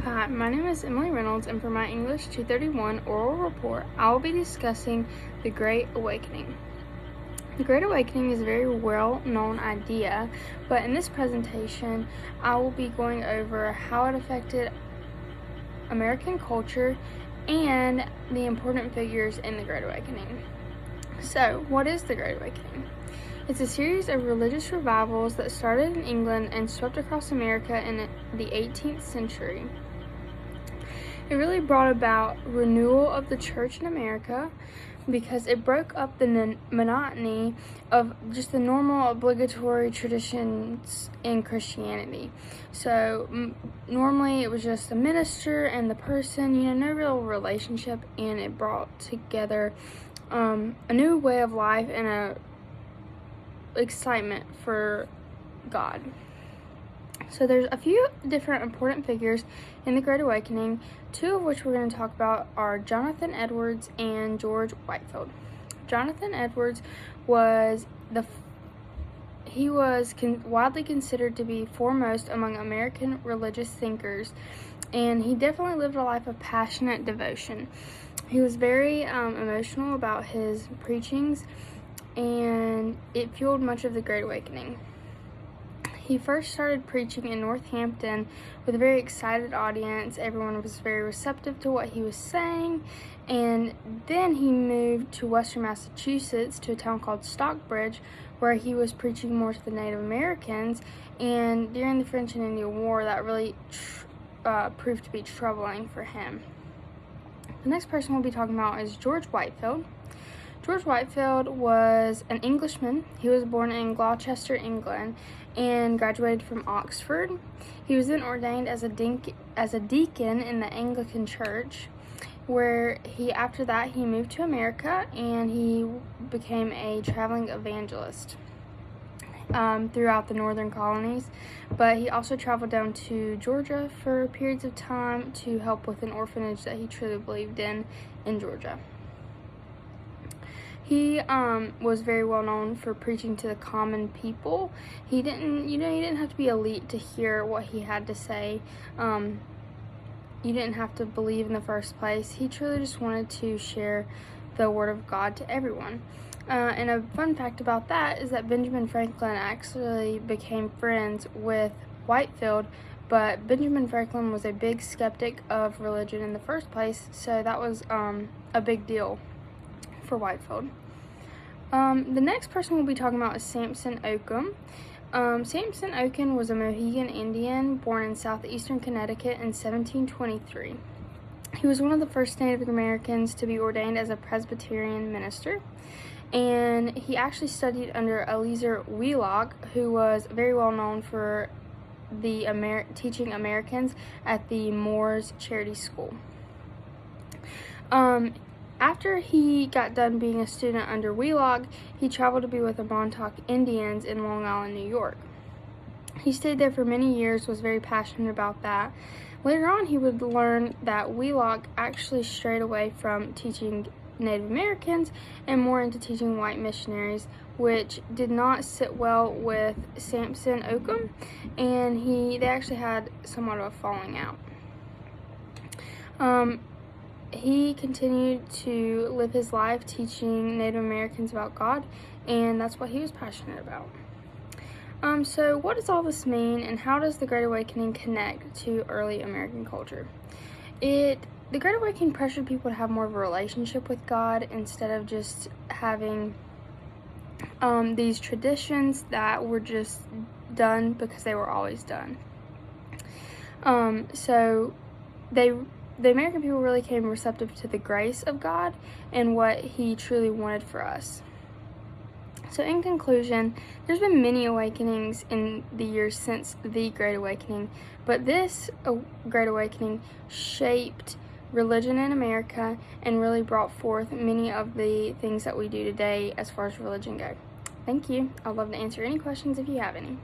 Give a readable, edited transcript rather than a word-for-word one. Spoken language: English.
Hi, my name is Emily Reynolds, and for my English 231 oral report, I will be discussing the Great Awakening. The Great Awakening is a very well-known idea, but in this presentation, I will be going over how it affected American culture and the important figures in the Great Awakening. So, what is the Great Awakening? It's a series of religious revivals that started in England and swept across America in the 18th century. It really brought about renewal of the church in America because it broke up the monotony of just the normal obligatory traditions in Christianity. So normally it was just the minister and the person, no real relationship, and it brought together a new way of life and a excitement for God. So there's a few different important figures in the Great Awakening, two of which we're going to talk about are Jonathan Edwards and George Whitefield. Jonathan Edwards was widely considered to be foremost among American religious thinkers, and he definitely lived a life of passionate devotion. He was very emotional about his preachings, and it fueled much of the Great Awakening. He first started preaching in Northampton with a very excited audience. Everyone was very receptive to what he was saying, and then he moved to Western Massachusetts to a town called Stockbridge, where he was preaching more to the Native Americans, and during the French and Indian War, that really proved to be troubling for him. The next person we'll be talking about is George Whitefield. George Whitefield was an Englishman. He was born in Gloucester, England, and graduated from Oxford. He was then ordained as a deacon in the Anglican Church, where after that he moved to America and he became a traveling evangelist throughout the northern colonies. But he also traveled down to Georgia for periods of time to help with an orphanage that he truly believed in Georgia. He was very well known for preaching to the common people. He didn't have to be elite to hear what he had to say. You didn't have to believe in the first place. He truly just wanted to share the Word of God to everyone. And a fun fact about that is that Benjamin Franklin actually became friends with Whitefield, but Benjamin Franklin was a big skeptic of religion in the first place, so that was a big deal for Whitefield. The next person we'll be talking about is Samson Occum. Samson Occum was a Mohegan Indian born in southeastern Connecticut in 1723. He was one of the first Native Americans to be ordained as a Presbyterian minister, and he actually studied under Eleazar Wheelock, who was very well known for teaching Americans at the Moores Charity School. After he got done being a student under Wheelock, he traveled to be with the Montauk Indians in Long Island, New York. He stayed there for many years, was very passionate about that. Later on, he would learn that Wheelock actually strayed away from teaching Native Americans and more into teaching white missionaries, which did not sit well with Samson Occum, and they actually had somewhat of a falling out. He continued to live his life teaching Native Americans about God, and that's what he was passionate about. So what does all this mean, and how does the Great Awakening connect to early American culture? The Great Awakening pressured people to have more of a relationship with God instead of just having these traditions that were just done because they were always done. So the American people really came receptive to the grace of God and what He truly wanted for us. So in conclusion, there's been many awakenings in the years since the Great Awakening, but this Great Awakening shaped religion in America and really brought forth many of the things that we do today as far as religion go. Thank you. I'd love to answer any questions if you have any.